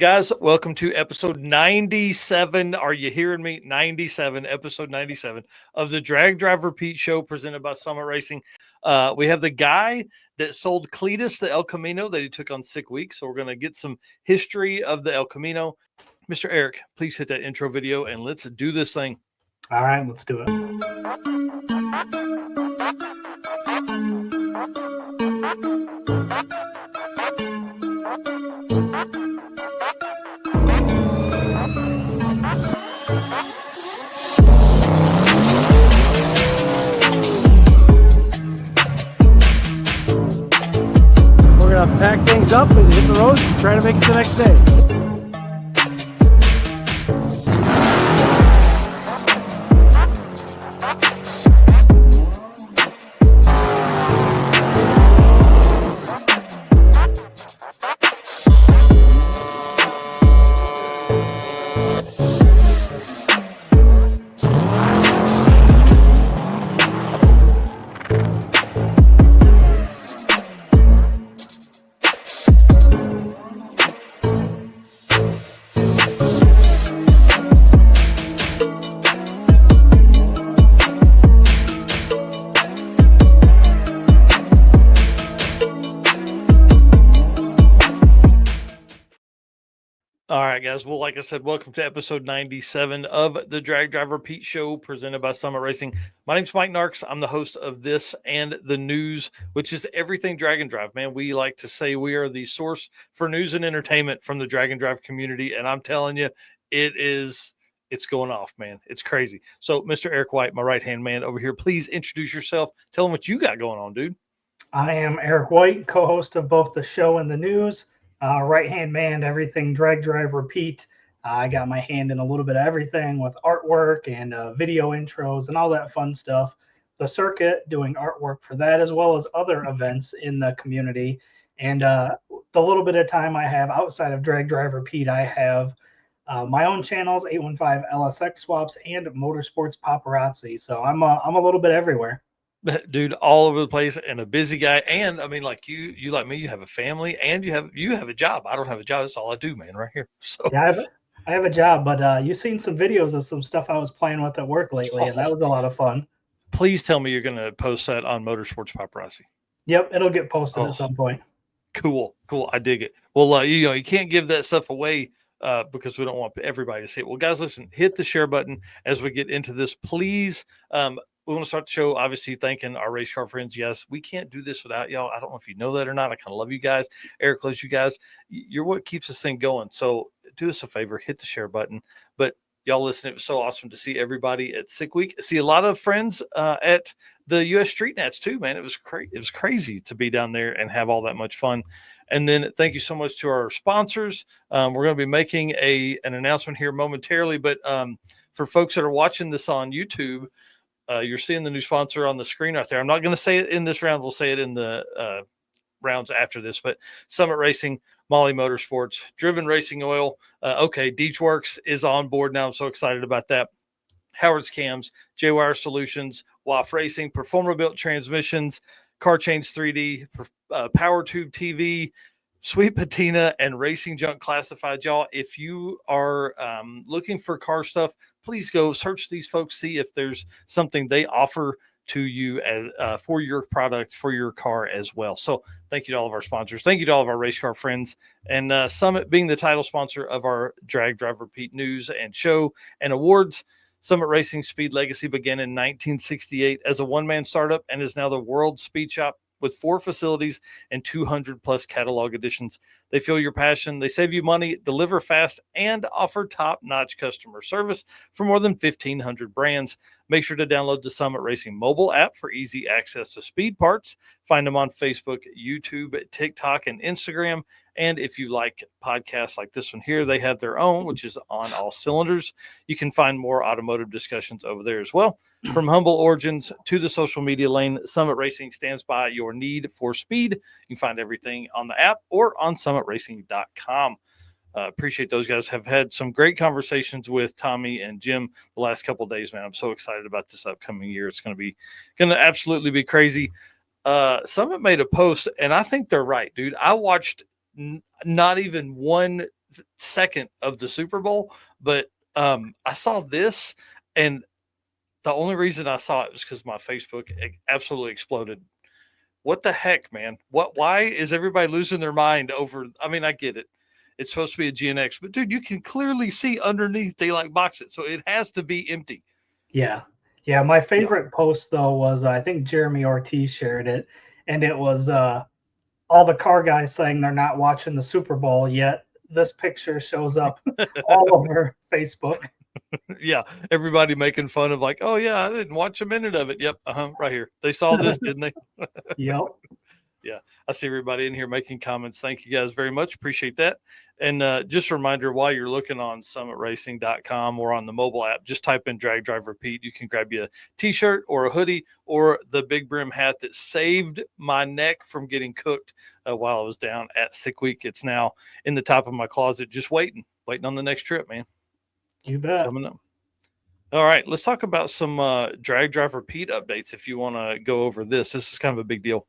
Guys, welcome to episode 97. Are you hearing me? 97, episode 97 of the Drag Drive Repeat show presented by Summit Racing. We have the guy that sold Cletus the El Camino that he took on sick week. So we're going to get some history of the El Camino. Mr. Eric, please hit that intro video and let's do this thing. All right, let's do it. We're gonna pack things up and hit the road and try to make it the next day. All right, guys. Well, like I said, welcome to episode 97 of the Drag Drive Repeat show presented by Summit Racing. My name's Mike Narks. I'm the host of this and the news, which is everything Drag and Drive, man. We like to say we are the source for news and entertainment from the Drag and Drive community. And I'm telling you, it's going off, man. It's crazy. So, Mr. Eric White, my right-hand man over here, please introduce yourself. Tell them what you got going on, dude. I am Eric White, co-host of both the show and the news. Right-hand man, everything Drag Drive Repeat. I got my hand in a little bit of everything with artwork and video intros and all that fun stuff. The circuit, doing artwork for that, as well as other events in the community. And the little bit of time I have outside of Drag Drive Repeat, I have my own channels, 815 LSX Swaps and Motorsports Paparazzi. So I'm a little bit everywhere. Dude, all over the place and a busy guy. And I mean, like you like me, you have a family and you have a job. I don't have a job. That's all I do, man, right here. So yeah, I have a job, but you've seen some videos of some stuff I was playing with at work lately, and that was a lot of fun. Please tell me you're going to post that on Motorsports Paparazzi. Yep, it'll get posted at some point. Cool. I dig it. Well, you can't give that stuff away because we don't want everybody to see it. Well, guys, listen, hit the share button as we get into this, please. We want to start the show, obviously, thanking our race car friends. Yes, we can't do this without y'all. I don't know if you know that or not. I kind of love you guys. Eric loves you guys. You're what keeps this thing going. So do us a favor, hit the share button. But y'all listen, it was so awesome to see everybody at Sick Week. See a lot of friends at the U.S. Street Nats too, man. It was crazy to be down there and have all that much fun. And then thank you so much to our sponsors. We're going to be making an announcement here momentarily. But for folks that are watching this on YouTube, you're seeing the new sponsor on the screen right there. I'm not going to say it in this round. We'll say it in the rounds after this, but Summit Racing, Molly Motorsports, Driven Racing Oil. Deech Works is on board now. I'm so excited about that. Howard's Cams, J-Wire Solutions, WAF Racing, Performer Built Transmissions, Car Change 3D, Power Tube TV, Sweet Patina, and Racing Junk Classified. Y'all, if you are looking for car stuff, please go search these folks, see if there's something they offer to you as for your product, for your car as well. So thank you to all of our sponsors. Thank you to all of our race car friends. And Summit being the title sponsor of our Drag Drive Repeat news and show and awards. Summit Racing Speed Legacy began in 1968 as a one-man startup and is now the world's speed shop with 4 facilities and 200 plus catalog editions. They feel your passion, they save you money, deliver fast, and offer top-notch customer service for more than 1,500 brands. Make sure to download the Summit Racing mobile app for easy access to speed parts. Find them on Facebook, YouTube, TikTok, and Instagram. And if you like podcasts like this one here, they have their own, which is On All Cylinders. You can find more automotive discussions over there as well. From humble origins to the social media lane, Summit Racing stands by your need for speed. You can find everything on the app or on summitracing.com. Appreciate those guys. Have had some great conversations with Tommy and Jim the last couple of days, man. I'm so excited about this upcoming year. It's going to absolutely be crazy. Summit made a post, and I think they're right, dude. I watched not even one second of the Super Bowl, but I saw this, and the only reason I saw it was because my Facebook absolutely exploded. What the heck, man? Why is everybody losing their mind over? I mean, I get it. It's supposed to be a GNX, but dude, you can clearly see underneath they like box it. So it has to be empty. Yeah. Yeah. My favorite post though was I think Jeremy Ortiz shared it, and it was all the car guys saying they're not watching the Super Bowl yet. This picture shows up all over Facebook. Yeah. Everybody making fun of like, oh yeah, I didn't watch a minute of it. Yep. Right here. They saw this, didn't they? Yep. Yeah, I see everybody in here making comments. Thank you guys very much. Appreciate that. And just a reminder, while you're looking on summitracing.com or on the mobile app, just type in Drag Drive Repeat. You can grab you a t-shirt or a hoodie or the big brim hat that saved my neck from getting cooked while I was down at Sick Week. It's now in the top of my closet, just waiting on the next trip, man. You bet. Coming up. All right, let's talk about some Drag Drive Repeat updates. If you want to go over this is kind of a big deal.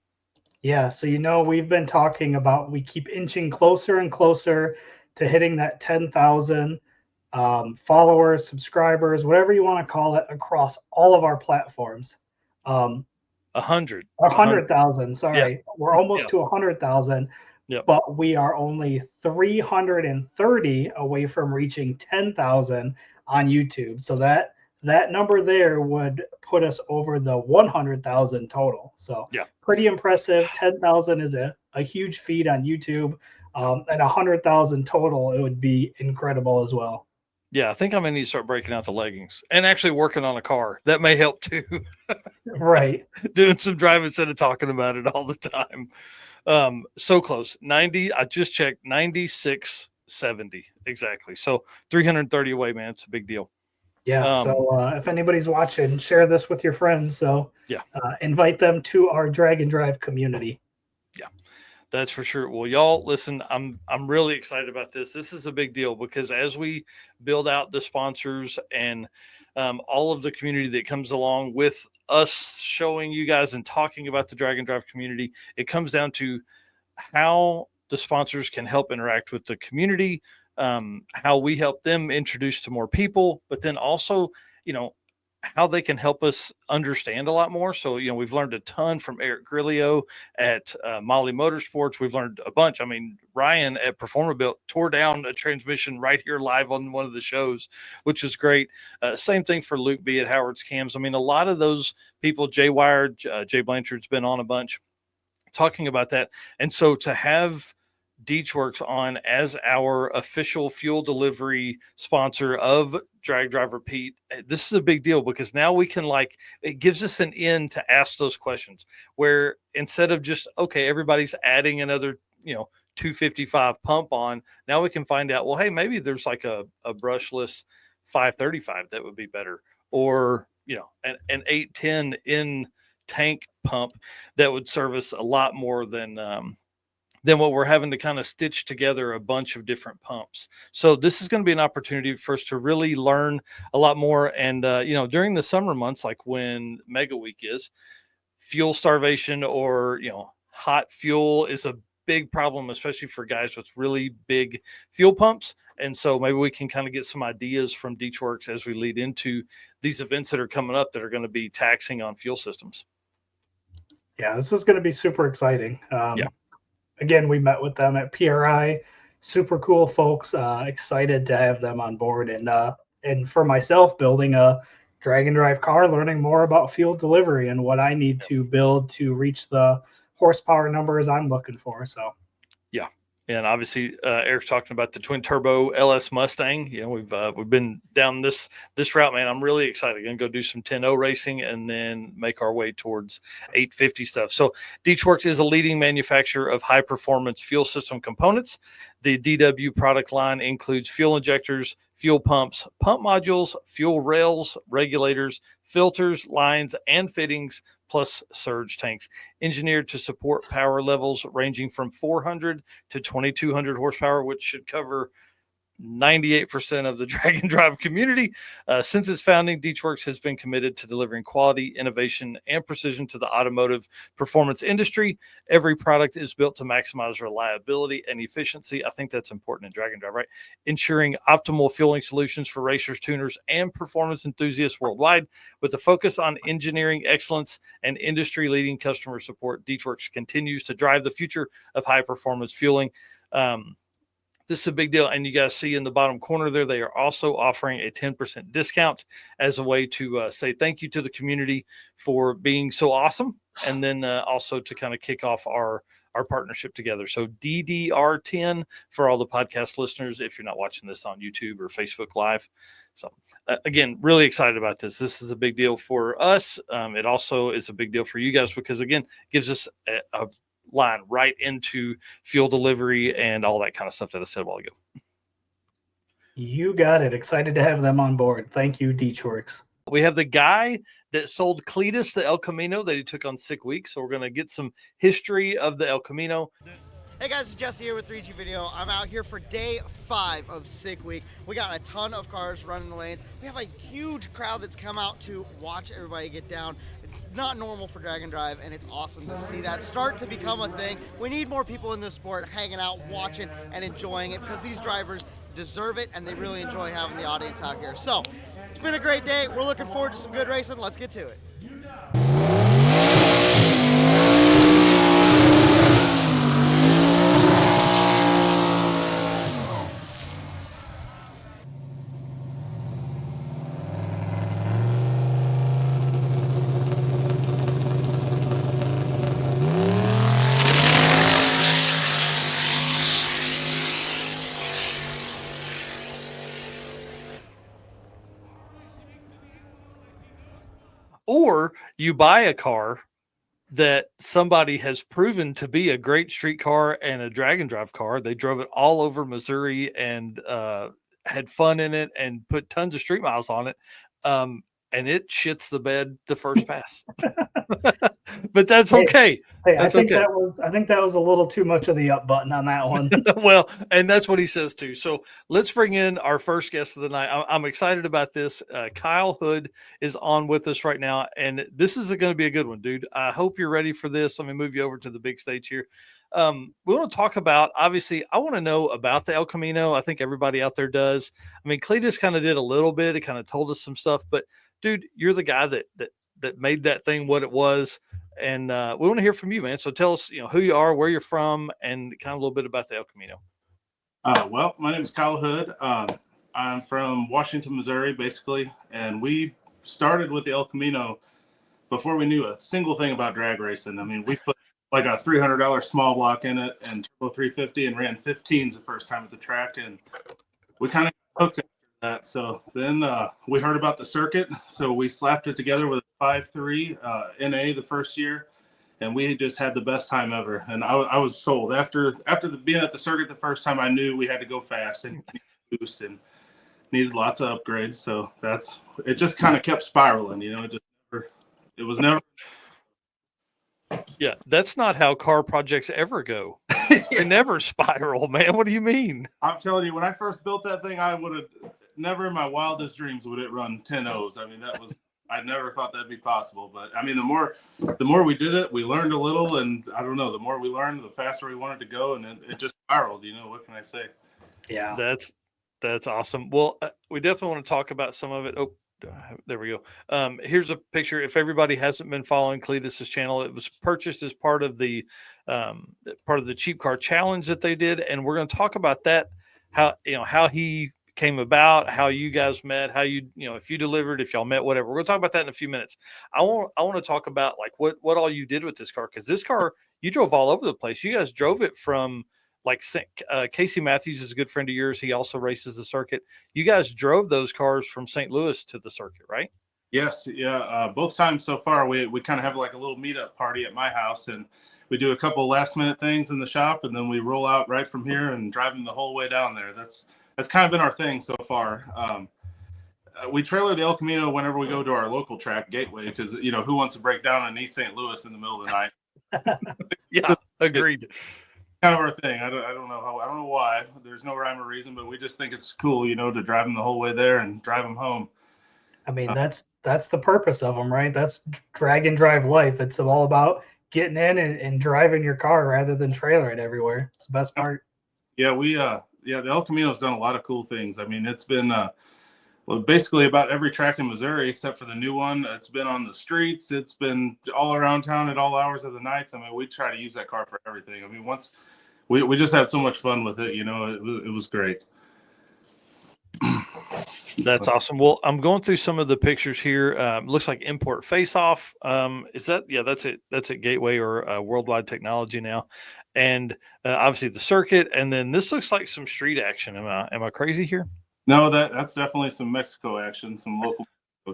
Yeah, so we've been talking about we keep inching closer and closer to hitting that 10,000 followers, subscribers, whatever you want to call it, across all of our platforms. 100,000. Sorry, yeah. We're almost to 100,000. Yep. But we are only 330 away from reaching 10,000 on YouTube. So that number there would put us over the 100,000 total. So yeah, pretty impressive. 10,000 is a huge feat on YouTube. And 100,000 total, it would be incredible as well. Yeah, I think I'm gonna need to start breaking out the leggings and actually working on a car. That may help too. Right. Doing some driving instead of talking about it all the time. So close. 90. I just checked 9670 exactly. So 330 away, man. It's a big deal. Yeah. So if anybody's watching, share this with your friends. So yeah, invite them to our Drag and Drive community. Yeah, that's for sure. Well, y'all listen, I'm really excited about this. This is a big deal because as we build out the sponsors and all of the community that comes along with us showing you guys and talking about the Drag and Drive community, it comes down to how the sponsors can help interact with the community, how we help them introduce to more people, but then also, how they can help us understand a lot more. So, we've learned a ton from Eric Grillio at Molly Motorsports. We've learned a bunch. I mean, Ryan at Performabuilt tore down a transmission right here live on one of the shows, which is great. Same thing for Luke B at Howard's Cams. I mean, a lot of those people, Jay Wired, Jay Blanchard's been on a bunch talking about that. And so to have DeechWorks on as our official fuel delivery sponsor of Drag Drive Repeat, this is a big deal because now we can it gives us an in to ask those questions where instead of just, okay, everybody's adding another, 255 pump on, now we can find out, well, hey, maybe there's like a brushless 535 that would be better, or, an 810 in tank pump that would service a lot more than what we're having to kind of stitch together a bunch of different pumps. So this is going to be an opportunity for us to really learn a lot more. And, during the summer months, like when Mega Week is, fuel starvation or, hot fuel is a big problem, especially for guys with really big fuel pumps. And so maybe we can kind of get some ideas from DeechWorks as we lead into these events that are coming up that are going to be taxing on fuel systems. Yeah, this is going to be super exciting. Yeah. Again, we met with them at PRI. Super cool folks. Excited to have them on board, and for myself, building a Drag and Drive car, learning more about fuel delivery and what I need to build to reach the horsepower numbers I'm looking for. So, yeah. And obviously, Eric's talking about the twin turbo LS Mustang. We've been down this route, man. I'm really excited. Going to go do some 10.0 racing and then make our way towards 850 stuff. So DeechWorks is a leading manufacturer of high performance fuel system components. The DW product line includes fuel injectors, fuel pumps, pump modules, fuel rails, regulators, filters, lines, and fittings, plus surge tanks, engineered to support power levels ranging from 400 to 2200 horsepower, which should cover 98% of the drag and drive community. Since its founding, DeechWorks has been committed to delivering quality, innovation, and precision to the automotive performance industry. Every product is built to maximize reliability and efficiency. I think that's important in drag and drive, right? Ensuring optimal fueling solutions for racers, tuners, and performance enthusiasts worldwide. With a focus on engineering excellence and industry-leading customer support, DeechWorks continues to drive the future of high-performance fueling. This is a big deal. And you guys see in the bottom corner there, they are also offering a 10% discount as a way to say thank you to the community for being so awesome. And then also to kind of kick off our partnership together. So DDR10 for all the podcast listeners, if you're not watching this on YouTube or Facebook Live. So again, really excited about this. This is a big deal for us. It also is a big deal for you guys because, again, gives us a line right into fuel delivery and all that kind of stuff that I said a while ago. You got it. Excited to have them on board. Thank you, DeechWorks. We have the guy that sold Cletus the El Camino that he took on sick week. So we're going to get some history of the El Camino. Hey guys, it's Jesse here with 3G Video. I'm out here for day 5 of Sick Week. We got a ton of cars running the lanes. We have a huge crowd that's come out to watch everybody get down. It's not normal for drag and drive, and it's awesome to see that start to become a thing. We need more people in this sport hanging out, watching, and enjoying it because these drivers deserve it, and they really enjoy having the audience out here. So, it's been a great day. We're looking forward to some good racing. Let's get to it. Or you buy a car that somebody has proven to be a great street car and a drag and drive car. They drove it all over Missouri and had fun in it and put tons of street miles on it. And it shits the bed the first pass. But that's okay. Hey, that's I think okay. that was a little too much of the up button on that one. Well, and that's what he says too. So let's bring in our first guest of the night. I'm excited about this. Kyle Hood is on with us right now, and this is going to be a good one, dude. I hope you're ready for this. Let me move you over to the big stage here. We want to talk about, obviously, I want to know about the El Camino. I think everybody out there does. I mean, Cletus kind of did a little bit. He kind of told us some stuff, but dude, you're the guy that made that thing what it was. And we want to hear from you, man. So tell us, who you are, where you're from, and kind of a little bit about the El Camino. Well, my name is Kyle Hood. I'm from Washington, Missouri, basically. And we started with the El Camino before we knew a single thing about drag racing. I mean, we put like a $300 small block in it and turbo 350 and ran 15s the first time at the track. And we kind of hooked after that. So then we heard about the circuit. So we slapped it together with a 5.3 NA the first year. And we just had the best time ever. And I was sold. After being at the circuit the first time, I knew we had to go fast and boost and needed lots of upgrades. So it just kind of kept spiraling, it was never. Yeah, that's not how car projects ever go. They never spiral, man. What do you mean? I'm telling you, when I first built that thing, I would have never in my wildest dreams would it run 10 O's. I mean, I never thought that'd be possible. But I mean, the more we did it, we learned a little, and I don't know, the more we learned, the faster we wanted to go, and it just spiraled. What can I say? Yeah, that's awesome. Well, we definitely want to talk about some of it. Oh, there we go. Here's a picture. If everybody hasn't been following Cletus's channel, it was purchased as part of the Cheap Car Challenge that they did, and we're going to talk about that. How he came about, how you guys met, how if you delivered, if y'all met, whatever. We're going to talk about that in a few minutes. I want to talk about like what all you did with this car, because this car you drove all over the place. You guys drove it from like Casey Matthews is a good friend of yours. He also races the circuit. You guys drove those cars from St. Louis to the circuit, right? Yes. Yeah. Both times so far, we kind of have like a little meetup party at my house, and we do a couple last minute things in the shop, and then we roll out right from here and drive them the whole way down there. That's kind of been our thing so far. We trailer the El Camino whenever we go to our local track, Gateway, because who wants to break down in East St. Louis in the middle of the night? Yeah, agreed. kind of our thing. I don't know why. There's no rhyme or reason, but we just think it's cool, to drive them the whole way there and drive them home. I mean, that's the purpose of them, right? That's drag and drive life. It's all about getting in and driving your car rather than trailering everywhere. It's the best part. Yeah, the El Camino's done a lot of cool things. I mean, it's been basically about every track in Missouri except for the new one. It's been on the streets. It's been all around town at all hours of the nights. I mean, we try to use that car for everything. I mean, once we just had so much fun with it. It was great. That's awesome. Well, I'm going through some of the pictures here. Looks like Import Face Off. Is that? Yeah, that's it. That's at Gateway or Worldwide Technology now, and obviously the circuit. And then this looks like some street action. Am I crazy here? No, that's definitely some Mexico action, some local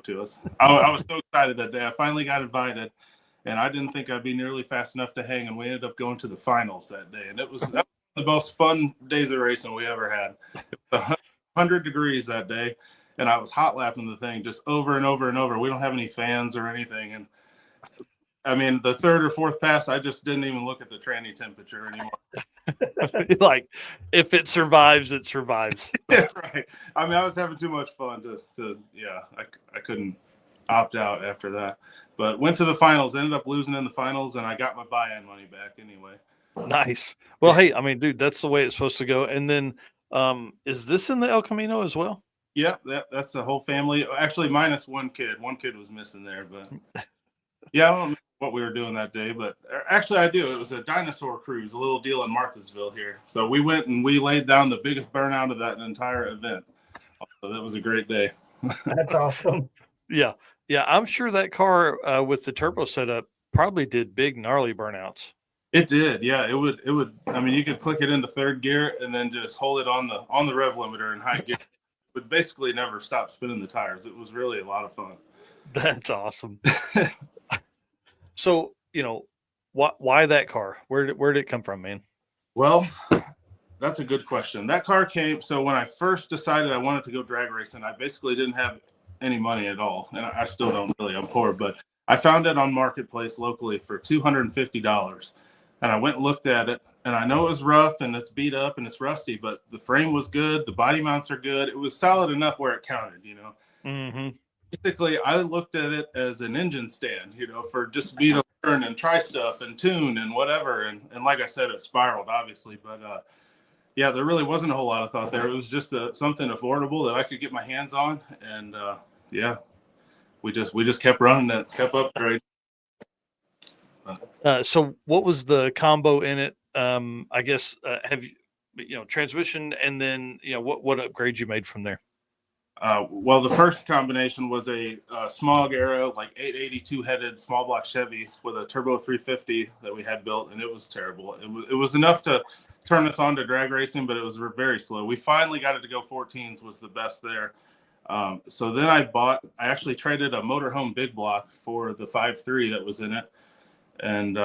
to us. I was so excited that day. I finally got invited, and I didn't think I'd be nearly fast enough to hang. And we ended up going to the finals that day, and that was the most fun days of racing we ever had. It was 100 degrees that day, and I was hot lapping the thing just over and over and over. We don't have any fans or anything, and I mean the third or fourth pass, I just didn't even look at the tranny temperature anymore. Like, if it survives, it survives. Yeah, right. I mean, I was having too much fun I couldn't opt out after that. But went to the finals, ended up losing in the finals, and I got my buy-in money back anyway. Nice. Well, hey, I mean, dude, that's the way it's supposed to go. And then is this in the El Camino as well? Yeah, that's the whole family. Actually, minus one kid. One kid was missing there, but yeah, I don't know what we were doing that day, but actually I do. It was a dinosaur cruise, a little deal in Marthasville here. So we went and we laid down the biggest burnout of that entire event. So that was a great day. That's awesome. Yeah. I'm sure that car with the turbo setup probably did big gnarly burnouts. It did. Yeah, it would. I mean, you could click it into third gear and then just hold it on the rev limiter in high gear. It would basically never stop spinning the tires. It was really a lot of fun. That's awesome. So, why that car? Where did it come from, man? Well, that's a good question. That car came. So when I first decided I wanted to go drag racing, I basically didn't have any money at all. And I still don't really. I'm poor, but I found it on Marketplace locally for $250. And I went and looked at it, and I know it was rough and it's beat up and it's rusty, but the frame was good. The body mounts are good. It was solid enough where it counted, Mm-hmm. Basically, I looked at it as an engine stand, for just me to learn and try stuff and tune and whatever. And like I said, it spiraled, obviously. But, yeah, there really wasn't a whole lot of thought there. It was just something affordable that I could get my hands on. And, yeah, we just kept running it, kept upgrading. So what was the combo in it? I guess, have you, transmission, and then, what upgrades you made from there? Well, the first combination was a Smog era, like 882 headed small block Chevy with a turbo 350 that we had built, and it was terrible. It was enough to turn us on to drag racing, but it was very slow. We finally got it to go 14s, was the best there. So then I actually traded a motorhome big block for the 5.3 that was in it. And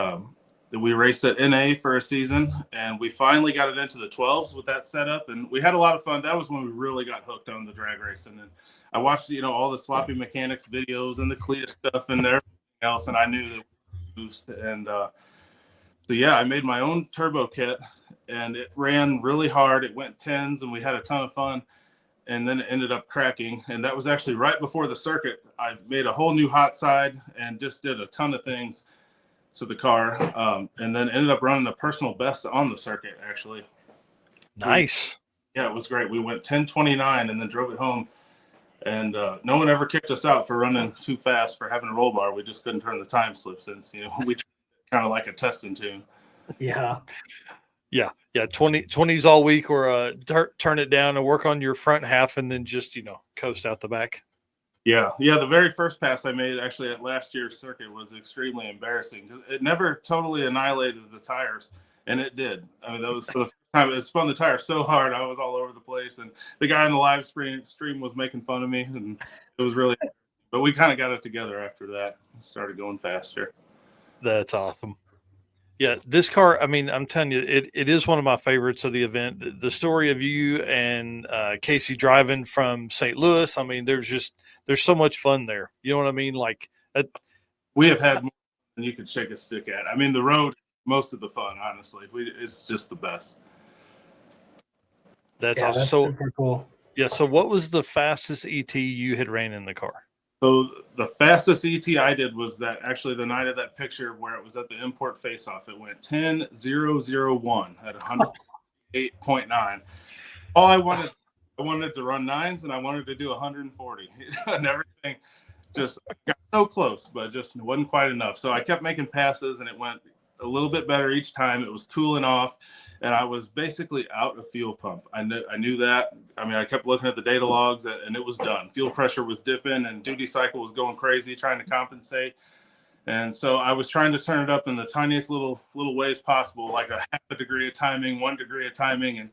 we raced at NA for a season, and we finally got it into the 12s with that setup, and we had a lot of fun. That was when we really got hooked on the drag racing. And I watched, all the sloppy mechanics videos and the Clear stuff and everything else, and I knew that boost. And so yeah, I made my own turbo kit, and it ran really hard. It went 10s, and we had a ton of fun. And then it ended up cracking, and that was actually right before the circuit. I made a whole new hot side and just did a ton of things to the car, and then ended up running the personal best on the circuit, actually. Nice. Yeah, it was great. We went 10:29 and then drove it home, and no one ever kicked us out for running too fast for having a roll bar. We just couldn't turn the time slip since, we kind of like a testing tune. Yeah. 20s all week, or turn it down and work on your front half and then just, coast out the back. Yeah. The very first pass I made actually at last year's circuit was extremely embarrassing because it never totally annihilated the tires, and it did. I mean, that was for the first time it spun the tire so hard I was all over the place, and the guy in the live stream was making fun of me, and it was really. But we kind of got it together after that. Started going faster. That's awesome. Yeah, this car, I mean, I'm telling you, it is one of my favorites of the event. The story of you and Casey driving from St. Louis, I mean, there's so much fun there. You know what I mean? Like, we have had more than you could shake a stick at. I mean, the road most of the fun, honestly. It's just the best. That's Yeah, awesome. that's So super cool. yeah. So what was the fastest ET you had ran in the car? So the fastest ET I did was that actually the night of that picture where it was at the import face-off. It went 10.001 at 108.9. All I wanted to run nines, and I wanted to do 140, and everything just got so close, but just wasn't quite enough. So I kept making passes, and it went a little bit better each time. It was cooling off, and I was basically out of fuel pump. I knew that. I mean, I kept looking at the data logs, and it was done. Fuel pressure was dipping, and duty cycle was going crazy, trying to compensate. And so I was trying to turn it up in the tiniest little ways possible, like a half a degree of timing, 1 degree of timing, and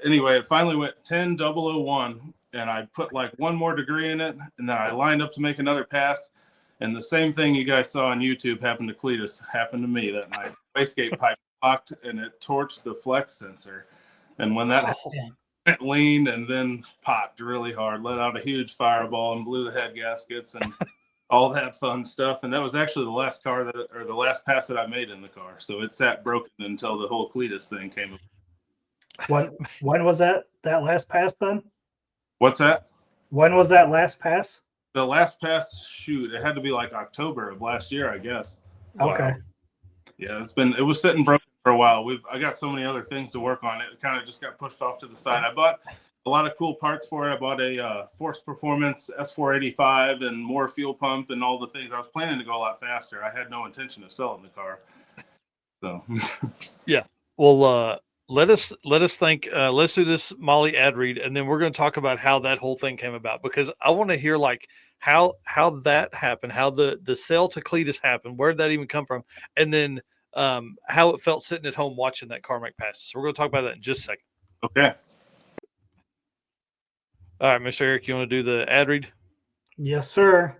anyway, it finally went 10.001, and I put like 1 more degree in it, and then I lined up to make another pass, and the same thing you guys saw on YouTube happened to Cletus, happened to me that night. Wastegate pipe locked, and it torched the flex sensor, and when that happened, it leaned and then popped really hard, let out a huge fireball, and blew the head gaskets and all that fun stuff. And that was actually the last pass that I made in the car, so it sat broken until the whole Cletus thing came up. When was that last pass then? What's that? When was that last pass? The last pass, shoot, it had to be like October of last year, I guess. Okay. Wow. Yeah, it was sitting broken for a while. I got so many other things to work on. It kind of just got pushed off to the side. I bought a lot of cool parts for it. I bought a Force Performance S485 and more fuel pump and all the things. I was planning to go a lot faster. I had no intention of selling the car. So Yeah. Well, let's do this Molly ad read, and then we're going to talk about how that whole thing came about, because I want to hear like how that happened, how the sale to Cletus happened, where did that even come from, and then how it felt sitting at home watching that car make passes. So we're going to talk about that in just a second. okay. All right, Mr. Eric, you want to do the ad read? Yes, sir.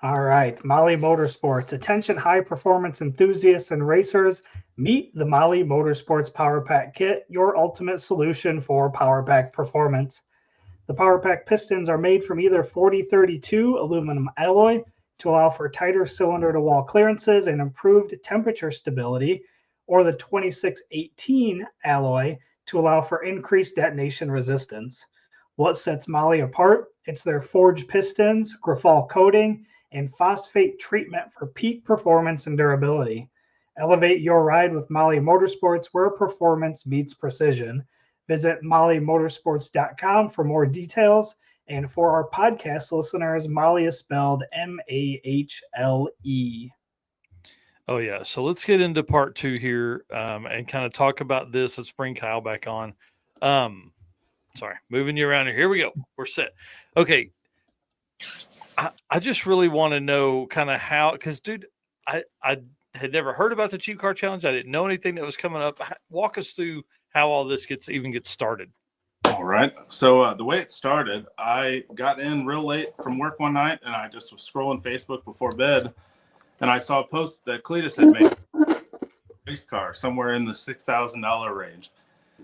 All right, Molly Motorsports. Attention high performance enthusiasts and racers. Meet the Molly Motorsports Power Pack Kit, your ultimate solution for Power Pack performance. The Power Pack pistons are made from either 4032 aluminum alloy to allow for tighter cylinder to wall clearances and improved temperature stability, or the 2618 alloy to allow for increased detonation resistance. What sets Molly apart? It's their forged pistons, Grafal coating, and phosphate treatment for peak performance and durability. Elevate your ride with Molly Motorsports, where performance meets precision. Visit mollymotorsports.com for more details. And for our podcast listeners, Molly is spelled Mahle. Oh, yeah. So let's get into part 2 here and kind of talk about this. Let's bring Kyle back on. Sorry, moving you around here. Here we go. We're set. Okay. I just really want to know kind of how, because, dude, I had never heard about the Cheap Car Challenge. I didn't know anything that was coming up. Walk us through how all this gets started. All right. So the way it started, I got in real late from work one night, and I just was scrolling Facebook before bed, and I saw a post that Cletus had made a race car somewhere in the $6,000 range.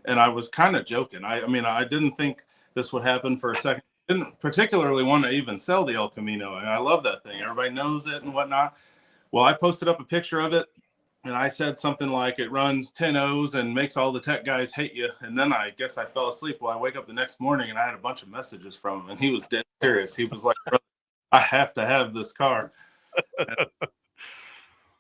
And I was kind of joking. I mean, I didn't think this would happen for a second. I didn't particularly want to even sell the El Camino, and I love that thing. Everybody knows it and whatnot. Well, I posted up a picture of it, and I said something like it runs 10 O's and makes all the tech guys hate you. And then I guess I fell asleep. Well, I wake up the next morning, and I had a bunch of messages from him, and he was dead serious. He was like, I have to have this car.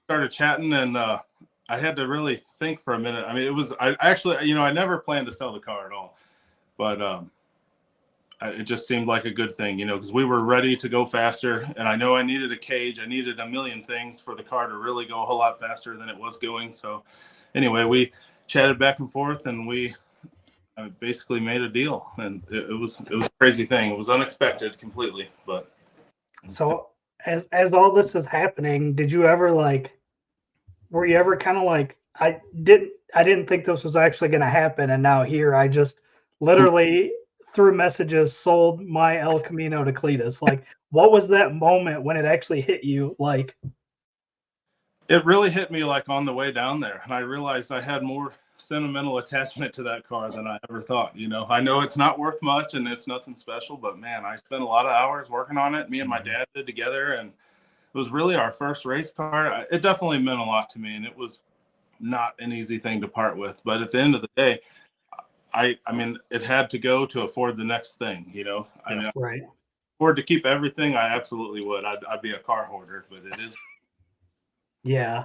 Started chatting, and I had to really think for a minute. I mean, I actually, I never planned to sell the car at all, but it just seemed like a good thing, because we were ready to go faster, and I know I needed a cage. I needed a million things for the car to really go a whole lot faster than it was going. So anyway, we chatted back and forth, and we basically made a deal, and it was a crazy thing. It was unexpected completely, but. So as all this is happening, did you ever were you ever kind of like, I didn't think this was actually going to happen, and now here I just literally through messages sold my El Camino to Cletus? Like, what was that moment when it actually hit you? Like, it really hit me like on the way down there, and I realized I had more sentimental attachment to that car than I ever thought. I know it's not worth much and it's nothing special, but man, I spent a lot of hours working on it. Me and my dad did together, and it was really our first race car. It definitely meant a lot to me, and it was not an easy thing to part with. But at the end of the day, I mean, it had to go to afford the next thing, you know. I mean, Right. afford to keep everything, I absolutely would. I'd be a car hoarder, but it is. Yeah.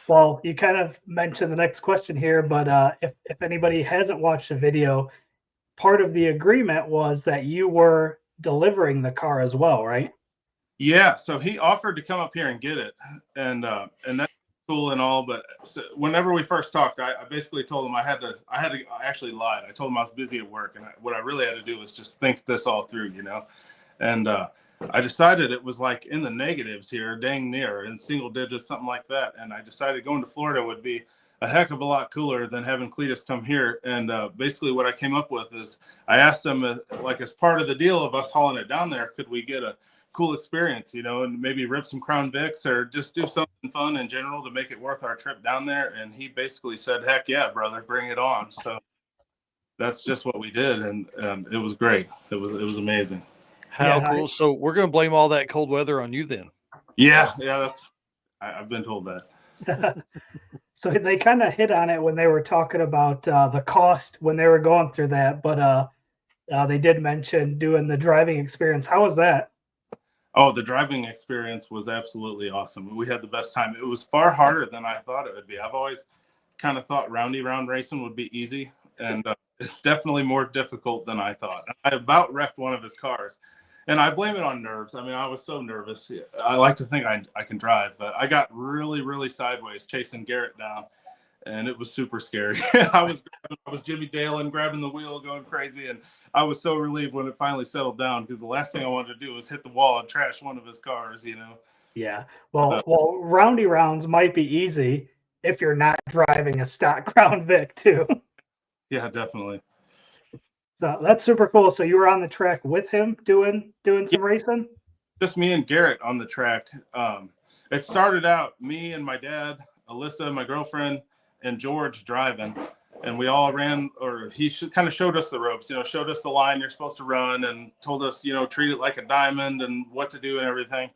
Well, you kind of mentioned the next question here, but if anybody hasn't watched the video, part of the agreement was that you were delivering the car as well, right? Yeah, so he offered to come up here and get it, and that's cool and all. But whenever we first talked, I basically told him I actually lied. I told him I was busy at work, and what I really had to do was just think this all through, you know. And I decided it was like in the negatives here, dang near in single digits, something like that. And I decided going to Florida would be a heck of a lot cooler than having Cletus come here. And basically what I came up with is I asked him, like, as part of the deal of us hauling it down there, could we get a cool experience, you know, and maybe rip some Crown Vics or just do something fun in general to make it worth our trip down there. And he basically said, heck yeah, brother, bring it on. So that's just what we did. And it was great. It was amazing. How Yeah, cool. So we're going to blame all that cold weather on you then. Yeah. I've been told that. So they kind of hit on it when they were talking about the cost when they were going through that, but they did mention doing the driving experience. How was that? Oh, the driving experience was absolutely awesome. We had the best time. It was far harder than I thought it would be. I've always kind of thought roundy round racing would be easy, and it's definitely more difficult than I thought. I about wrecked one of his cars, and I blame it on nerves. I mean, I was so nervous. I like to think I can drive, but I got really, really sideways chasing Garrett down, and it was super scary. I was Jimmy Dale and grabbing the wheel, going crazy, and I was so relieved when it finally settled down because the last thing I wanted to do was hit the wall and trash one of his cars, you know. Yeah. Well, roundy rounds might be easy if you're not driving a stock Crown Vic too. Yeah, definitely. So that's super cool. So you were on the track with him doing some racing? Just me and Garrett on the track. It started out me and my dad, Alyssa, my girlfriend, and George driving, and we all ran, or he kind of showed us the ropes, you know, showed us the line you're supposed to run and told us, you know, treat it like a diamond and what to do and everything.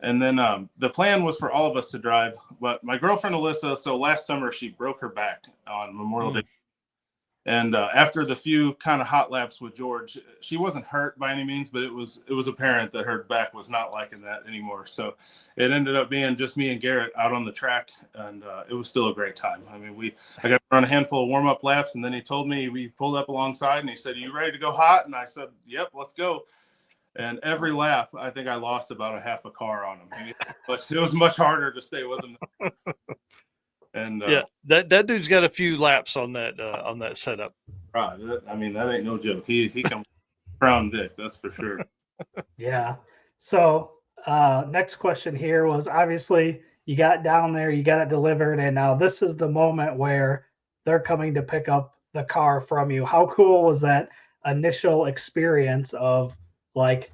And then the plan was for all of us to drive, but my girlfriend Alyssa, so last summer she broke her back on Memorial Day. And after the few kind of hot laps with George, she wasn't hurt by any means, but it was apparent that her back was not liking that anymore. So it ended up being just me and Garrett out on the track, and it was still a great time. I mean, I got to run a handful of warm-up laps, and then he told me, we pulled up alongside, and he said, "Are you ready to go hot?" And I said, "Yep, let's go." And every lap, I think I lost about a half a car on him. I mean, it was much harder to stay with him. And yeah, that dude's got a few laps on that setup. Right. I mean, that ain't no joke. He can Crown Vic, that's for sure. Yeah. So next question here was, obviously you got down there, you got it delivered, and now this is the moment where they're coming to pick up the car from you. How cool was that initial experience of, like,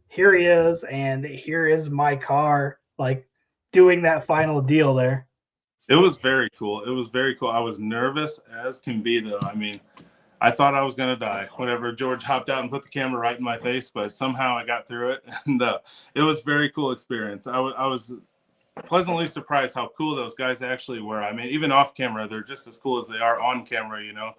here he is and here is my car, like doing that final deal there? It was very cool. It was very cool. I was nervous as can be, though. I mean, I thought I was going to die whenever George hopped out and put the camera right in my face, but somehow I got through it. And it was a very cool experience. I was pleasantly surprised how cool those guys actually were. I mean, even off camera, they're just as cool as they are on camera, you know.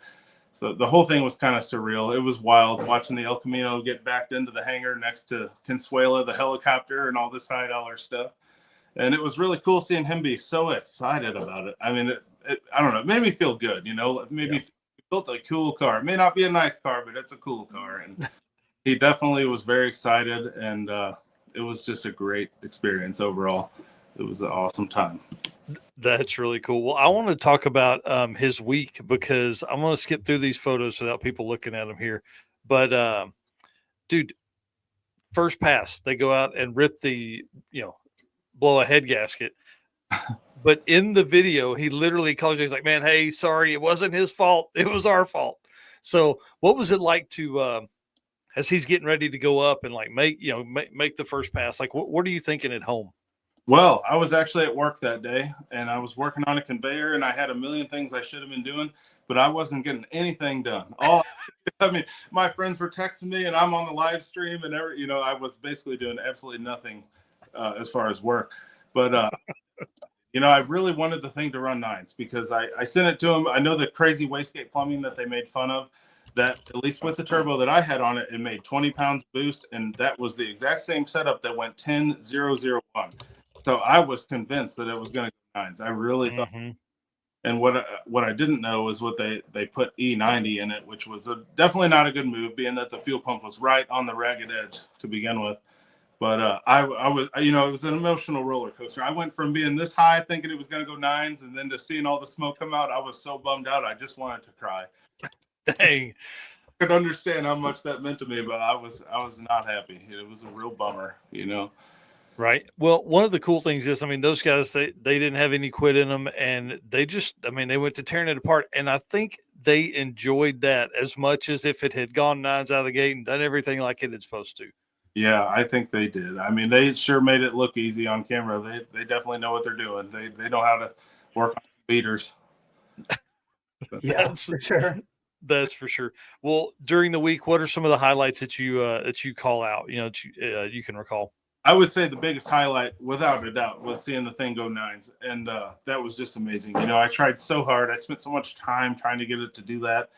So the whole thing was kind of surreal. It was wild watching the El Camino get backed into the hangar next to Consuela, the helicopter, and all this high dollar stuff. And it was really cool seeing him be so excited about it. I mean, I don't know, it made me feel good, you know. It made me built a cool car. It may not be a nice car, but it's a cool car. And he definitely was very excited, and it was just a great experience overall. It was an awesome time. That's really cool. Well, I want to talk about his week, because I'm going to skip through these photos without people looking at them here. But dude, first pass, they go out and rip the, blow a head gasket. But in the video, he literally calls you, he's like, "Man, hey, sorry, it wasn't his fault. It was our fault." So what was it like to, as he's getting ready to go up and like make the first pass? Like, what are you thinking at home? Well, I was actually at work that day, and I was working on a conveyor, and I had a million things I should have been doing, but I wasn't getting anything done. I mean, my friends were texting me, and I'm on the live stream, and I was basically doing absolutely nothing as far as work. But You know, I really wanted the thing to run nines because I sent it to them. I know the crazy wastegate plumbing that they made fun of, that at least with the turbo that I had on it, it made 20 pounds boost. And that was the exact same setup that went 10.001. So I was convinced that it was going to go nines. I really thought. And what I didn't know is what they put E90 in it, which was definitely not a good move, being that the fuel pump was right on the ragged edge to begin with. But I was, you know, it was an emotional roller coaster. I went from being this high thinking it was going to go nines, and then to seeing all the smoke come out, I was so bummed out. I just wanted to cry. Dang. I could understand how much that meant to me, but I was not happy. It was a real bummer, you know. Right. Well, one of the cool things is, I mean, those guys, they didn't have any quit in them, and they just, I mean, they went to tearing it apart. And I think they enjoyed that as much as if it had gone nines out of the gate and done everything like it had supposed to. Yeah, I think they did. I mean, they sure made it look easy on camera. They definitely know what they're doing. They know how to work on beaters. Yeah, for sure. That's for sure. Well, during the week, what are some of the highlights that you call out? You know, that you can recall. I would say the biggest highlight, without a doubt, was seeing the thing go nines, and that was just amazing. You know, I tried so hard. I spent so much time trying to get it to do that,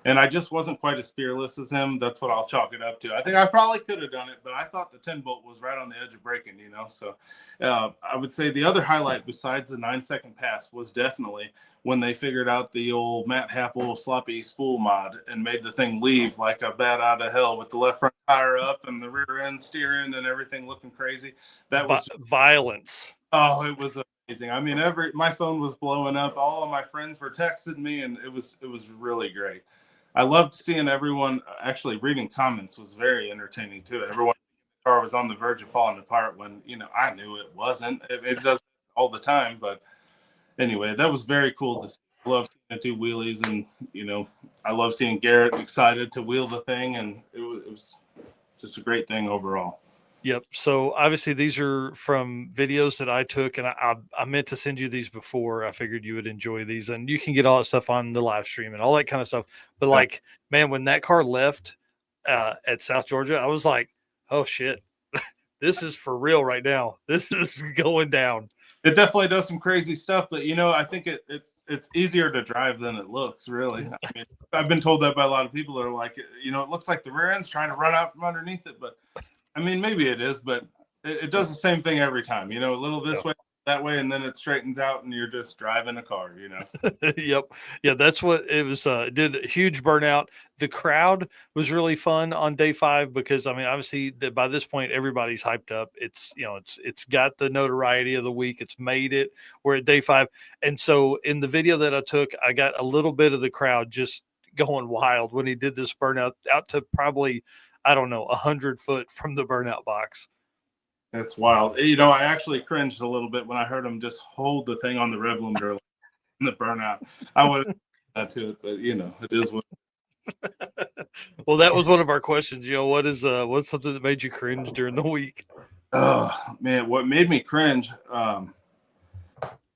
and I just wasn't quite as fearless as him. That's what I'll chalk it up to. I think I probably could have done it, but I thought the 10-bolt was right on the edge of breaking, you know. So I would say the other highlight besides the 9-second pass was definitely when they figured out the old Matt Happel sloppy spool mod and made the thing leave like a bat out of hell with the left front tire up and the rear end steering and everything looking crazy. That was violence. Oh, it was amazing. I mean, my phone was blowing up. All of my friends were texting me, and it was really great. I loved seeing everyone. Actually, reading comments was very entertaining too. Everyone in the car was on the verge of falling apart when, you know, I knew it wasn't. It does all the time, but anyway, that was very cool to see. I love seeing it do wheelies, and, you know, I love seeing Garrett excited to wheel the thing, and it was just a great thing overall. Yep. So obviously these are from videos that I took, and I meant to send you these before. I figured you would enjoy these, and you can get all that stuff on the live stream and all that kind of stuff. But like, man, when that car left at South Georgia, I was like, oh shit, this is for real right now. This is going down. It definitely does some crazy stuff, but, you know, I think it's easier to drive than it looks, really. I mean, I've been told that by a lot of people that are like, you know, it looks like the rear end's trying to run out from underneath it, but I mean, maybe it is, but it does the same thing every time, you know, a little this way, that way, and then it straightens out and you're just driving a car, you know. Yep. Yeah, that's what it was. It did a huge burnout. The crowd was really fun on day 5 because, I mean, obviously by this point, everybody's hyped up. It's, you know, it's got the notoriety of the week. It's made it. We're at day 5. And so in the video that I took, I got a little bit of the crowd just going wild when he did this burnout out to probably, I don't know, 100 foot from the burnout box. That's wild. You know, I actually cringed a little bit when I heard him just hold the thing on the rev limiter in the burnout. I would have to it, but, you know, it is what. Well, that was one of our questions. You know, what's something that made you cringe during the week? Oh man, what made me cringe?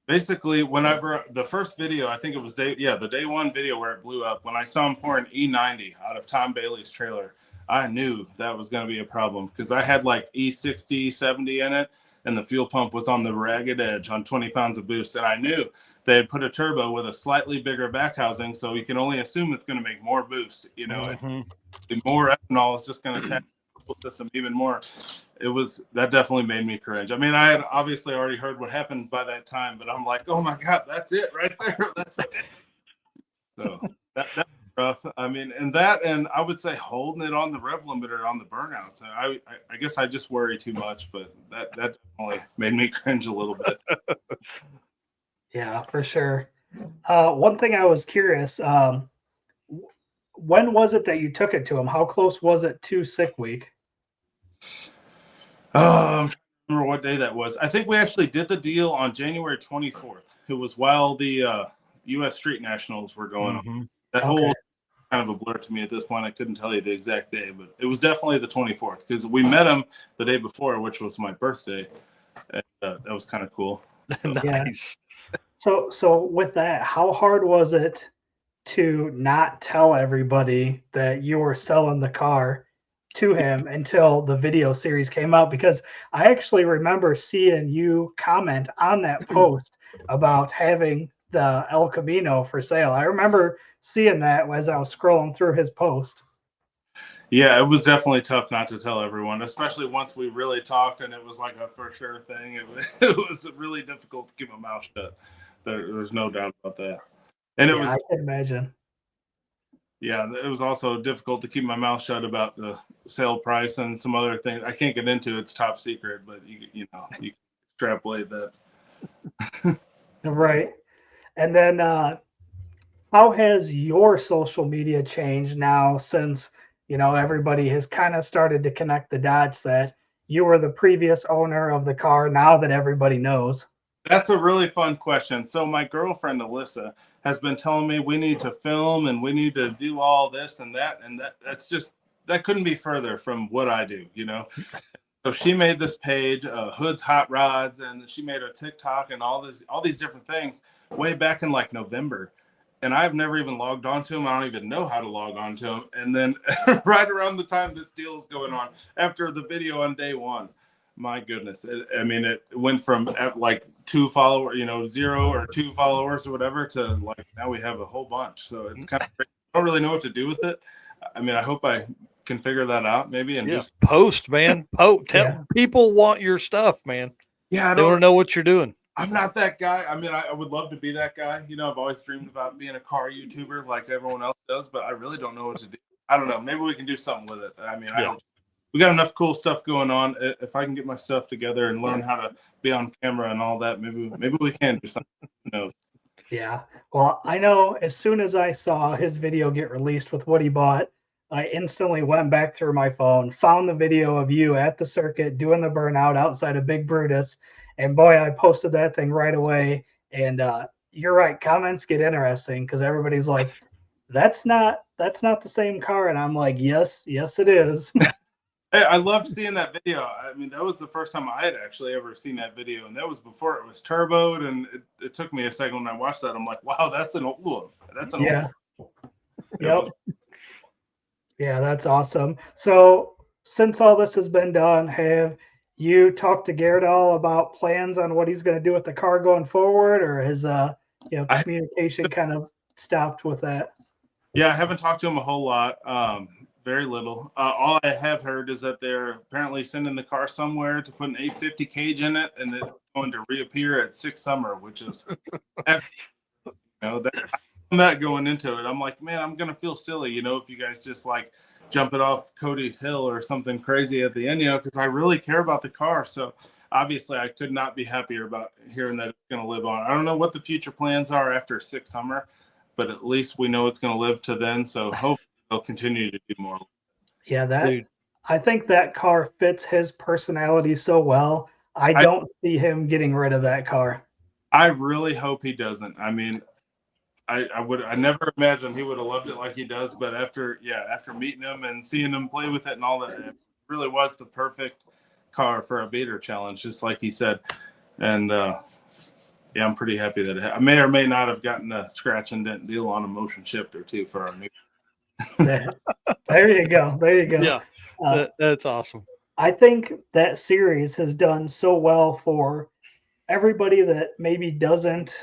Basically, whenever the first video, I think it was the day 1 video where it blew up. When I saw him pouring E90 out of Tom Bailey's trailer, I knew that was going to be a problem because I had like E60, 70 in it, and the fuel pump was on the ragged edge on 20 pounds of boost. And I knew they had put a turbo with a slightly bigger back housing, so you can only assume it's going to make more boost. You know, the more ethanol is just going to attack the system even more. That definitely made me cringe. I mean, I had obviously already heard what happened by that time, but I'm like, oh my God, that's it right there. That's it. So that's rough. I mean, and I would say holding it on the rev limiter on the burnouts. I guess I just worry too much, but that definitely made me cringe a little bit. Yeah, for sure. One thing I was curious, when was it that you took it to him? How close was it to Sick Week? I'm trying to remember what day that was. I think we actually did the deal on January 24th. It was while the U.S. Street Nationals were going on. That whole kind of a blur to me at this point. I couldn't tell you the exact day, but it was definitely the 24th because we met him the day before, which was my birthday. And, that was kind of cool. So. Nice. So with that, how hard was it to not tell everybody that you were selling the car to him until the video series came out, because I actually remember seeing you comment on that post about having the El Camino for sale. I remember seeing that as I was scrolling through his post. Yeah, it was definitely tough not to tell everyone, especially once we really talked and it was like a for sure thing. It was really difficult to keep my mouth shut. There's no doubt about that. And it Yeah, was, I can imagine. yeah, it was also difficult to keep my mouth shut about the sale price and some other things. I can't get into it's top secret, but you know, you can extrapolate that. Right. And then how has your social media changed now since, you know, everybody has kind of started to connect the dots that you were the previous owner of the car, now that everybody knows? That's a really fun question. So my girlfriend Alyssa has been telling me we need to film and we need to do all this and that's just that couldn't be further from what I do, you know. So she made this page, Hood's Hot Rods, and she made a TikTok and all these different things way back in like November. And I've never even logged on to them. I don't even know how to log on to them. And then right around the time this deal is going on, after the video on day one, my goodness. It went from like 2 followers, you know, 0 or 2 followers or whatever to like now we have a whole bunch. So it's kind of crazy. I don't really know what to do with it. I mean, I hope I can figure that out maybe and just post, man. Tell people want your stuff, man. Yeah, I they want to don't know what you're doing. I'm not that guy. I mean, I would love to be that guy. You know, I've always dreamed about being a car YouTuber like everyone else does, but I really don't know what to do. I don't know. Maybe we can do something with it. I mean, we got enough cool stuff going on. If I can get my stuff together and learn how to be on camera and all that, maybe we can do something. Who knows? Yeah. Well, I know as soon as I saw his video get released with what he bought, I instantly went back through my phone, found the video of you at the circuit doing the burnout outside of Big Brutus. And boy, I posted that thing right away. And you're right, comments get interesting because everybody's like, that's not the same car. And I'm like, yes, it is. Hey, I loved seeing that video. I mean, that was the first time I had actually ever seen that video. And that was before it was turboed. And it took me a second when I watched that. I'm like, wow, that's an old one. That's an old one. Yep. Yeah, that's awesome. So since all this has been done, have you talked to Garrett all about plans on what he's going to do with the car going forward, or has communication kind of stopped with that? Yeah, I haven't talked to him a whole lot. Very little. All I have heard is that they're apparently sending the car somewhere to put an 850 cage in it, and it's going to reappear at 6 Summer, which is, that going into it. I'm like, man, I'm gonna feel silly, you know, if you guys just like jump it off Cody's Hill or something crazy at the end, you know, because I really care about the car. So obviously, I could not be happier about hearing that it's gonna live on. I don't know what the future plans are after 6 Summer, but at least we know it's gonna live to then. So hopefully they'll continue to do more. Yeah, I think that car fits his personality so well. I don't see him getting rid of that car. I really hope he doesn't. I mean, I never imagined he would have loved it like he does, but after meeting him and seeing him play with it and all that, it really was the perfect car for a beater challenge, just like he said. And I'm pretty happy that I may or may not have gotten a scratch and dent deal on a motion shifter too for our new. There you go. Yeah, that's awesome. I think that series has done so well for everybody that maybe doesn't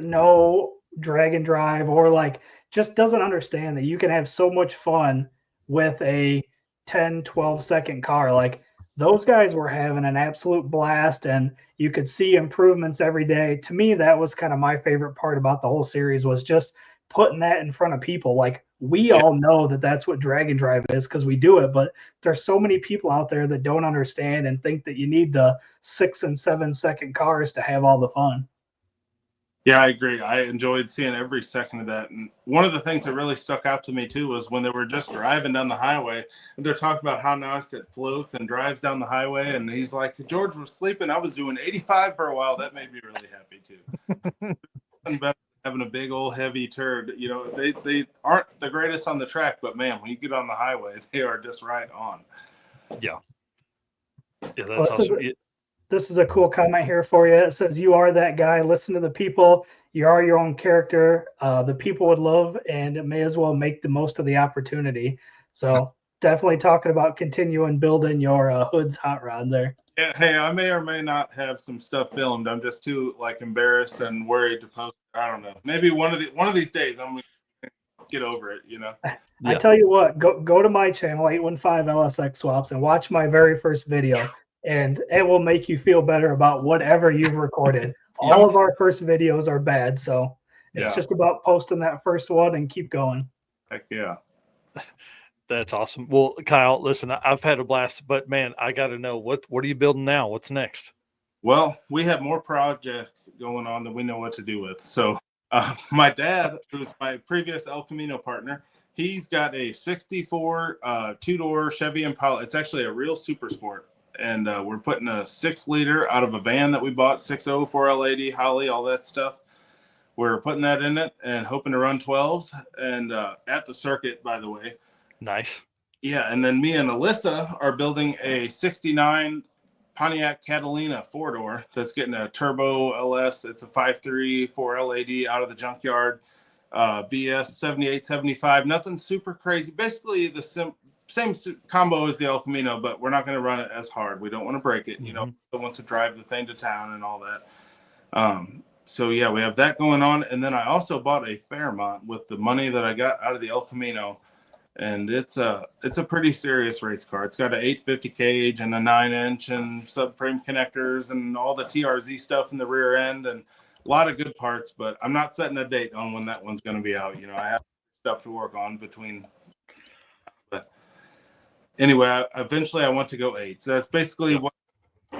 know drag and drive, or like just doesn't understand that you can have so much fun with a 10-12 second car. Like those guys were having an absolute blast, and you could see improvements every day. To me, that was kind of my favorite part about the whole series, was just putting that in front of people. Like we all know that that's what drag and drive is because we do it, but there's so many people out there that don't understand and think that you need the 6 and 7 second cars to have all the fun. Yeah, I agree. I enjoyed seeing every second of that. And one of the things that really stuck out to me too was when they were just driving down the highway and they're talking about how nice it floats and drives down the highway. And he's like, George was sleeping. I was doing 85 for a while. That made me really happy too. Nothing better than having a big old heavy turd. You know, they aren't the greatest on the track, but man, when you get on the highway, they are just right on. Yeah. Yeah, that's awesome. This is a cool comment here for you. It says, you are that guy. Listen to the people. You are your own character. The people would love and may as well make the most of the opportunity. So definitely talking about continuing building your Hood's hot rod there. Yeah, hey, I may or may not have some stuff filmed. I'm just too embarrassed and worried to post. I don't know. Maybe one of these days I'm gonna get over it. I Yeah. tell you what, go to my channel 815 LSX Swaps and watch my very first video, and it will make you feel better about whatever you've recorded. All of our first videos are bad, so it's just about posting that first one and keep going. Heck yeah. That's awesome. Well, Kyle, listen, I've had a blast, but man, I got to know what are you building now? What's next? Well, we have more projects going on than we know what to do with. So my dad, who's my previous El Camino partner, he's got a 64 two-door Chevy Impala. It's actually a real super sport. And we're putting a 6-liter out of a van that we bought, 6.0, 4L80, Holly, all that stuff. We're putting that in it and hoping to run 12s and at the circuit, by the way. Nice. Yeah, and then me and Alyssa are building a 69 Pontiac Catalina 4-door that's getting a turbo LS. It's a 5.3 4L80 out of the junkyard. BS 78, 75. Nothing super crazy. Basically the same combo as the El Camino, but we're not going to run it as hard. We don't want to break it. You know, it wants to drive the thing to town and all that. So yeah, we have that going on. And then I also bought a Fairmont with the money that I got out of the El Camino. And it's a pretty serious race car. It's got an 850 cage and a 9-inch and subframe connectors and all the TRZ stuff in the rear end and a lot of good parts, but I'm not setting a date on when that one's going to be out. You know, I have stuff to work on between. But anyway, eventually I want to go 8. So that's basically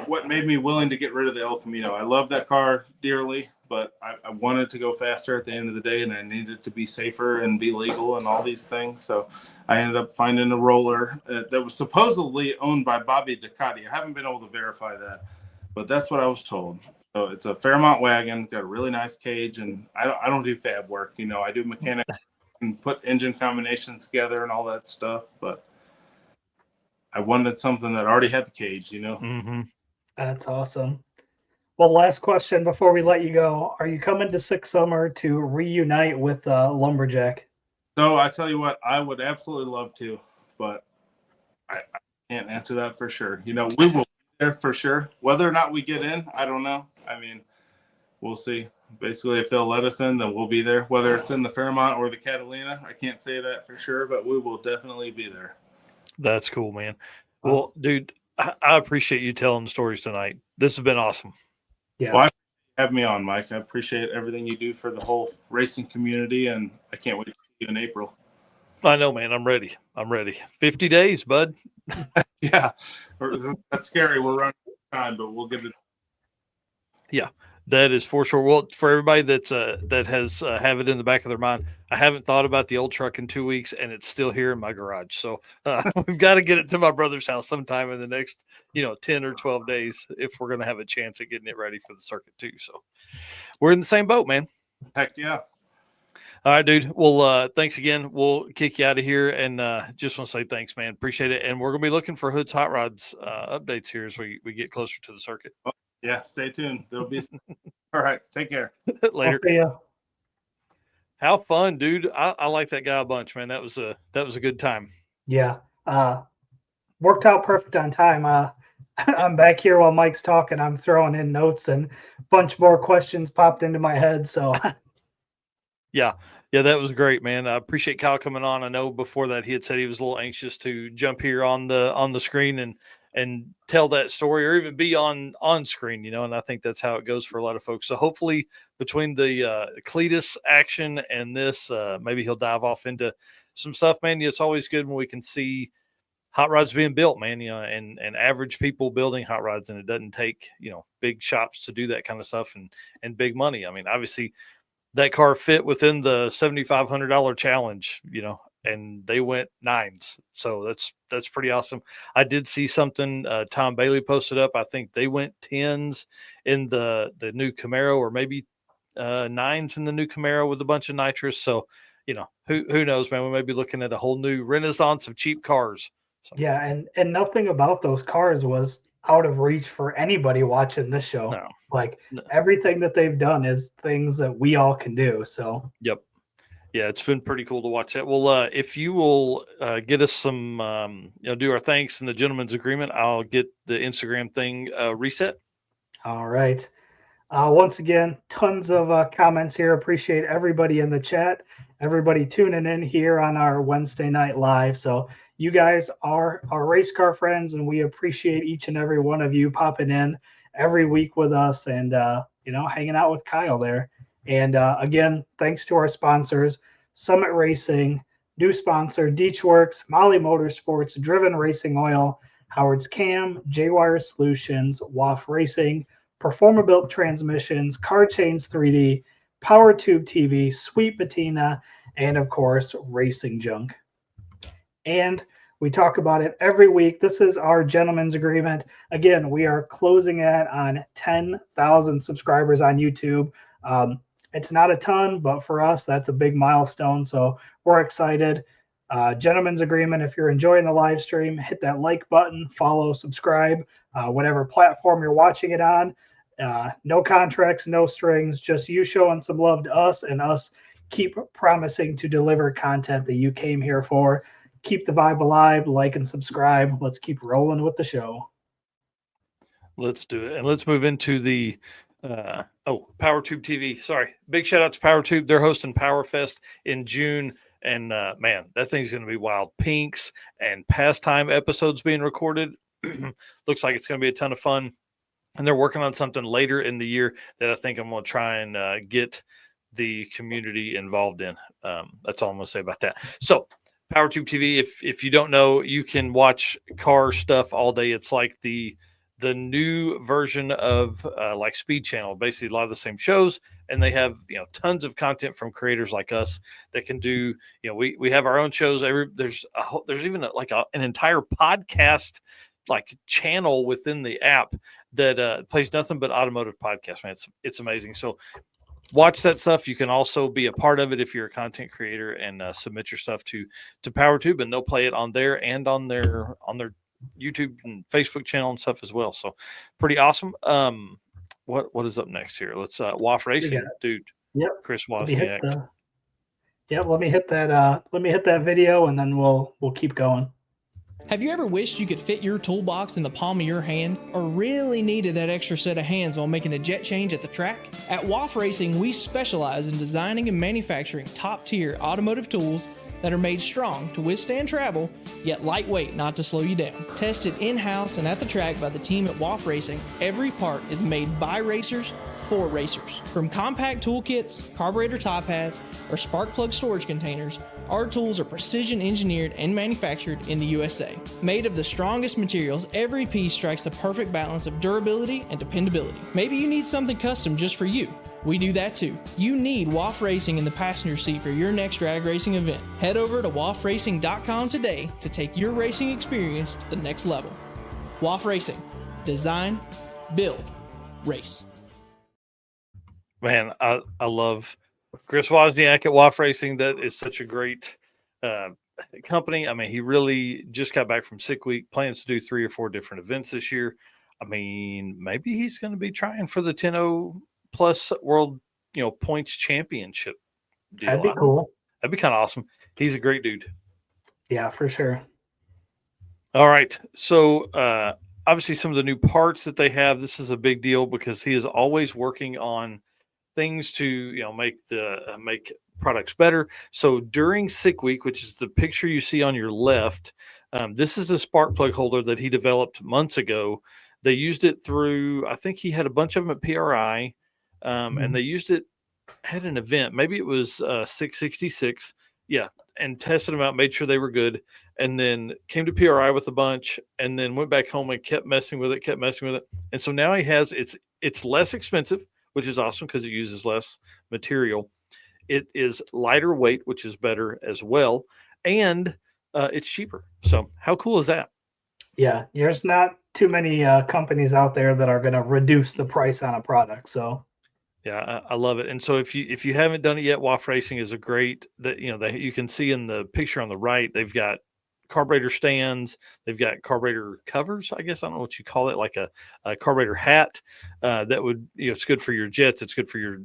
what made me willing to get rid of the El Camino. I love that car dearly, but I wanted to go faster at the end of the day, and I needed to be safer and be legal and all these things. So I ended up finding a roller that was supposedly owned by Bobby Ducati. I haven't been able to verify that, but that's what I was told. So it's a Fairmont wagon, got a really nice cage, and I don't do fab work. You know, I do mechanics and put engine combinations together and all that stuff, but I wanted something that already had the cage, you know. Mm-hmm. That's awesome. Well, last question before we let you go. Are you coming to Six Summer to reunite with Lumberjack? So I tell you what, I would absolutely love to, but I can't answer that for sure. You know, we will be there for sure. Whether or not we get in, I don't know. I mean, we'll see. Basically, if they'll let us in, then we'll be there. Whether it's in the Fairmont or the Catalina, I can't say that for sure, but we will definitely be there. That's cool, man. Well, dude, I appreciate you telling the stories tonight. This has been awesome. Yeah. Well, have me on, Mike. I appreciate everything you do for the whole racing community, and I can't wait to see you in April. I know, man. I'm ready. 50 days, bud. Yeah, that's scary. We're running out of time, but we'll get it. Yeah, that is for sure. Well, for everybody that's that has have it in the back of their mind, I haven't thought about the old truck in 2 weeks, and it's still here in my garage. So we've got to get it to my brother's house sometime in the next, 10 or 12 days if we're going to have a chance at getting it ready for the circuit too. So we're in the same boat, man. Heck yeah. All right, dude. Well, thanks again. We'll kick you out of here, and just want to say thanks, man. Appreciate it. And we're going to be looking for Hood's Hot Rods updates here as we get closer to the circuit. Yeah, stay tuned. There'll be all right. Take care. Later. See ya. How fun, dude. I like that guy a bunch, man. That was a good time. Yeah. Worked out perfect on time. I'm back here while Mike's talking. I'm throwing in notes, and a bunch more questions popped into my head. So Yeah, that was great, man. I appreciate Kyle coming on. I know before that he had said he was a little anxious to jump here on the screen and tell that story, or even be on screen, and I think that's how it goes for a lot of folks. So hopefully between the Cletus action and this, maybe he'll dive off into some stuff, man. It's always good when we can see hot rods being built, man, and average people building hot rods, and it doesn't take, big shops to do that kind of stuff and big money. I mean, obviously that car fit within the $7,500 challenge, and they went 9s. So that's pretty awesome. I did see something Tom Bailey posted up. I think they went 10s in the new Camaro, or maybe 9s in the new Camaro with a bunch of nitrous. So, who knows, man, we may be looking at a whole new renaissance of cheap cars. So. Yeah. And nothing about those cars was out of reach for anybody watching this show. No. Everything that they've done is things that we all can do. So, Yep. Yeah, it's been pretty cool to watch that. Well, if you will get us some, do our thanks and the gentleman's agreement, I'll get the Instagram thing reset. All right. Once again, tons of comments here. Appreciate everybody in the chat, everybody tuning in here on our Wednesday night live. So you guys are our race car friends, and we appreciate each and every one of you popping in every week with us and hanging out with Kyle there. And again, thanks to our sponsors, Summit Racing, new sponsor, Deechworks, Molly Motorsports, Driven Racing Oil, Howard's Cam, J-Wire Solutions, WAF Racing, Performabuilt Transmissions, Car Chains 3D, Power Tube TV, Sweet Patina, and of course, Racing Junk. And we talk about it every week. This is our gentleman's agreement. Again, we are closing in on 10,000 subscribers on YouTube. It's not a ton, but for us, that's a big milestone. So we're excited. Gentleman's agreement. If you're enjoying the live stream, hit that like button, follow, subscribe, whatever platform you're watching it on. No contracts, no strings, just you showing some love to us and us keep promising to deliver content that you came here for. Keep the vibe alive, like and subscribe. Let's keep rolling with the show. Let's do it. And let's move into the PowerTube TV. Sorry. Big shout out to PowerTube. They're hosting PowerFest in June. And man, that thing's going to be wild. Pinks and pastime episodes being recorded. Looks like it's going to be a ton of fun. And they're working on something later in the year that I think I'm going to try and get the community involved in. That's all I'm going to say about that. So PowerTube TV, if you don't know, you can watch car stuff all day. It's like the new version of like Speed Channel, basically a lot of the same shows, and they have tons of content from creators like us that can do. We have our own shows. There's even an entire podcast like channel within the app that plays nothing but automotive podcasts. Man, it's amazing. So watch that stuff. You can also be a part of it if you're a content creator and submit your stuff to PowerTube, and they'll play it on there and on their YouTube and Facebook channel and stuff as well. So pretty awesome. What is up next here? Let's WAF Racing, dude. Yep. Chris Wozniak. Let me hit that video and then we'll keep going. Have you ever wished you could fit your toolbox in the palm of your hand, or really needed that extra set of hands while making a jet change at the track? At WAF Racing, we specialize in designing and manufacturing top-tier automotive tools that are made strong to withstand travel, yet lightweight not to slow you down. Tested in-house and at the track by the team at WAF Racing, every part is made by racers for racers. From compact toolkits, carburetor top hats, or spark plug storage containers, our tools are precision engineered and manufactured in the USA. Made of the strongest materials, every piece strikes the perfect balance of durability and dependability. Maybe you need something custom just for you. We do that too. You need WAF Racing in the passenger seat for your next drag racing event. Head over to wafracing.com today to take your racing experience to the next level. WAF Racing. Design, build, race. Man, I love Chris Wozniak at WAF Racing. That is such a great company. I mean, he really just got back from sick week, plans to do 3 or 4 different events this year. I mean, maybe he's going to be trying for the 10-0 plus world, points championship deal. That'd be cool. That'd be kind of awesome. He's a great dude. Yeah, for sure. All right. So, obviously some of the new parts that they have, this is a big deal because he is always working on things to, make products better. So during sick week, which is the picture you see on your left, this is a spark plug holder that he developed months ago. They used it through, I think he had a bunch of them at PRI, and they used it at an event. Maybe it was 666. Yeah. And tested them out, made sure they were good. And then came to PRI with a bunch and then went back home and kept messing with it. And so now he has, it's less expensive, which is awesome because it uses less material. It is lighter weight, which is better as well. And it's cheaper. So how cool is that? Yeah. There's not too many companies out there that are going to reduce the price on a product. So yeah, I love it. And so if you haven't done it yet, WAF Racing is a great that you can see in the picture on the right. They've got carburetor stands. They've got carburetor covers. I guess I don't know what you call it, like a carburetor hat that would it's good for your jets. It's good for your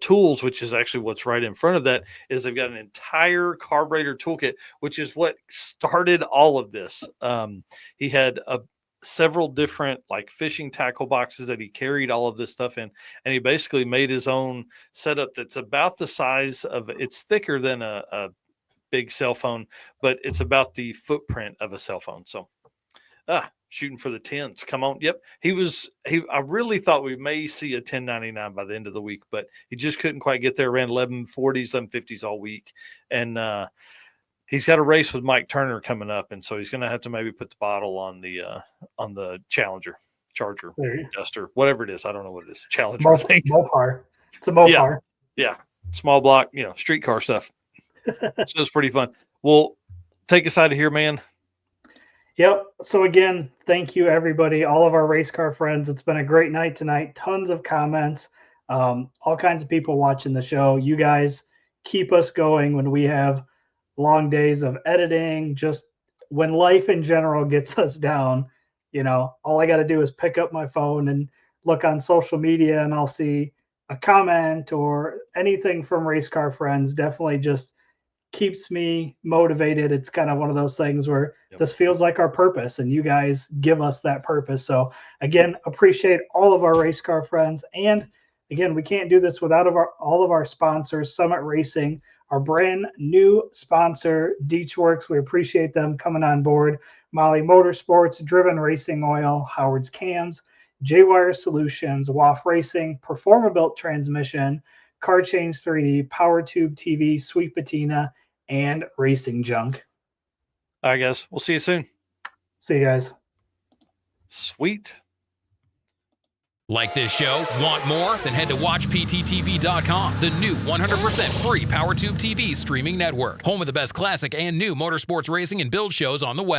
tools, which is actually what's right in front of that, is they've got an entire carburetor toolkit, which is what started all of this. He had several different like fishing tackle boxes that he carried all of this stuff in, and he basically made his own setup that's about the size of, it's thicker than a big cell phone, but it's about the footprint of a cell phone. So shooting for the 10s. Come on. Yep. I really thought we may see a 1099 by the end of the week, but he just couldn't quite get there. Ran 1140s, 1150s all week. And he's got a race with Mike Turner coming up. And so he's going to have to maybe put the bottle on the Charger, Duster, whatever it is. I don't know what it is. Challenger thing. Mopar. It's a Mopar. Yeah. Small block, streetcar stuff. So it's pretty fun. Well, take us out of here, man. Yep. So again, thank you everybody, all of our race car friends. It's been a great night tonight. Tons of comments, all kinds of people watching the show. You guys keep us going when we have long days of editing. Just when life in general gets us down, all I got to do is pick up my phone and look on social media, and I'll see a comment or anything from race car friends. Definitely just keeps me motivated. It's kind of one of those things where this feels like our purpose, and you guys give us that purpose. So again, appreciate all of our race car friends. And again, we can't do this without all of our sponsors. Summit Racing, our brand new sponsor, Deechworks. We appreciate them coming on board. Molly Motorsports, Driven Racing Oil, Howard's Cams, J-Wire Solutions, WAF Racing, Performabuilt Transmission, Car Change 3D, Power Tube TV, Sweet Patina, and Racing Junk. All right, guys. We'll see you soon. See you guys. Sweet. Like this show? Want more? Then head to WatchPTTV.com, the new 100% free PowerTube TV streaming network. Home of the best classic and new motorsports racing and build shows on the web.